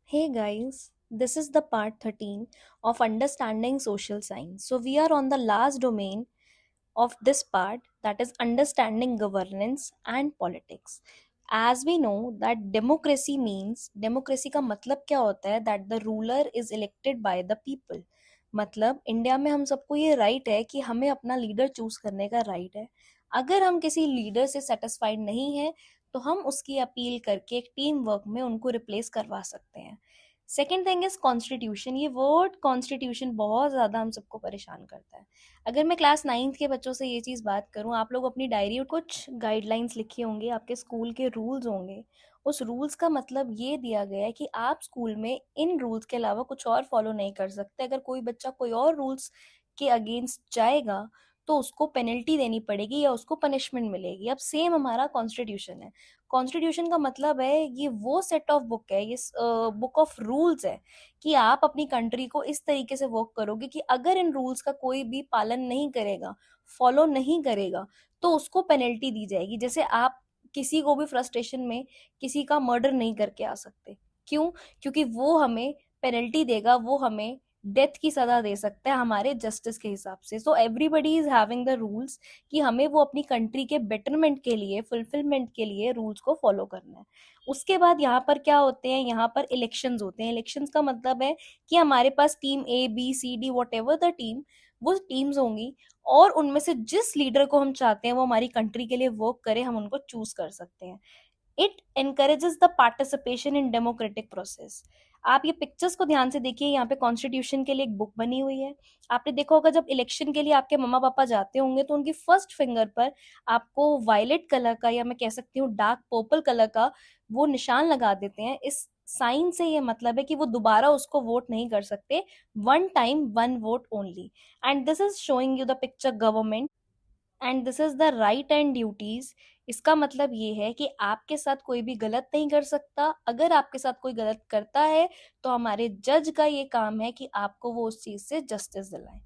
Hey guys, this is the part 13 of understanding social science. So, we are on the last domain of this part, that is understanding governance and politics. As we know that democracy का मतलब क्या होता है, that the ruler is elected by the people. मतलब India में हम सबको ये राइट है कि हमें अपना लीडर चूज करने का राइट है। अगर हम किसी लीडर से सेटिस्फाइड नहीं है तो हम उसकी अपील करके एक टीम वर्क में उनको रिप्लेस करवा सकते हैं। Second thing is constitution. ये वर्ड कॉन्स्टिट्यूशन बहुत ज़्यादा हम सबको परेशान करता है। अगर मैं क्लास 9th के बच्चों से ये चीज़ बात करूँ, आप लोग अपनी डायरी में कुछ गाइडलाइंस लिखे होंगे, आपके स्कूल के रूल्स होंगे। उस रूल्स का मतलब ये दिया गया है कि आप स्कूल में इन रूल्स के अलावा कुछ और फॉलो नहीं कर सकते। अगर कोई बच्चा कोई और रूल्स के अगेंस्ट जाएगा तो उसको पेनल्टी देनी पड़ेगी या उसको पनिशमेंट मिलेगी। अब सेम हमारा कॉन्स्टिट्यूशन है। कॉन्स्टिट्यूशन का मतलब है ये वो सेट ऑफ बुक है, ये बुक ऑफ रूल्स है कि आप अपनी कंट्री को इस तरीके से वर्क करोगे कि अगर इन रूल्स का कोई भी पालन नहीं करेगा, फॉलो नहीं करेगा, तो उसको पेनल्टी दी जाएगी। जैसे आप किसी को भी फ्रस्ट्रेशन में किसी का मर्डर नहीं करके आ सकते। क्यों? क्योंकि वो हमें पेनल्टी देगा, वो हमें डेथ की सजा दे सकता है हमारे जस्टिस के हिसाब से। So everybody is having the rules कि हमें वो अपनी कंट्री के बेटरमेंट के लिए, फुलफिलमेंट के लिए रूल्स को फॉलो करना है। उसके बाद यहाँ पर क्या होते हैं, यहाँ पर इलेक्शंस होते हैं। इलेक्शंस का मतलब है कि हमारे पास team A B C D whatever the team, वो टीम्स होंगी और उनमें से जिस लीडर को हम चाहते हैं वो हमारी कंट्री के लिए वर्क करे, हम उनको चूज कर सकते हैं। It encourages the participation in democratic process. आप ये पिक्चर्स को ध्यान से देखिए, यहाँ पे कॉन्स्टिट्यूशन के लिए एक बुक बनी हुई है। आपने देखा होगा जब इलेक्शन के लिए आपके मम्मा पापा जाते होंगे तो उनकी फर्स्ट फिंगर पर आपको वायलेट कलर का, या मैं कह सकती हूँ डार्क पर्पल कलर का, वो निशान लगा देते हैं। इस साइन से ये मतलब है कि वो दोबारा उसको वोट नहीं कर सकते। One time one vote only. And this is showing you the picture government and this is the right and duties. इसका मतलब ये है कि आपके साथ कोई भी गलत नहीं कर सकता। अगर आपके साथ कोई गलत करता है तो हमारे जज का ये काम है कि आपको वो उस चीज से जस्टिस दिलाए।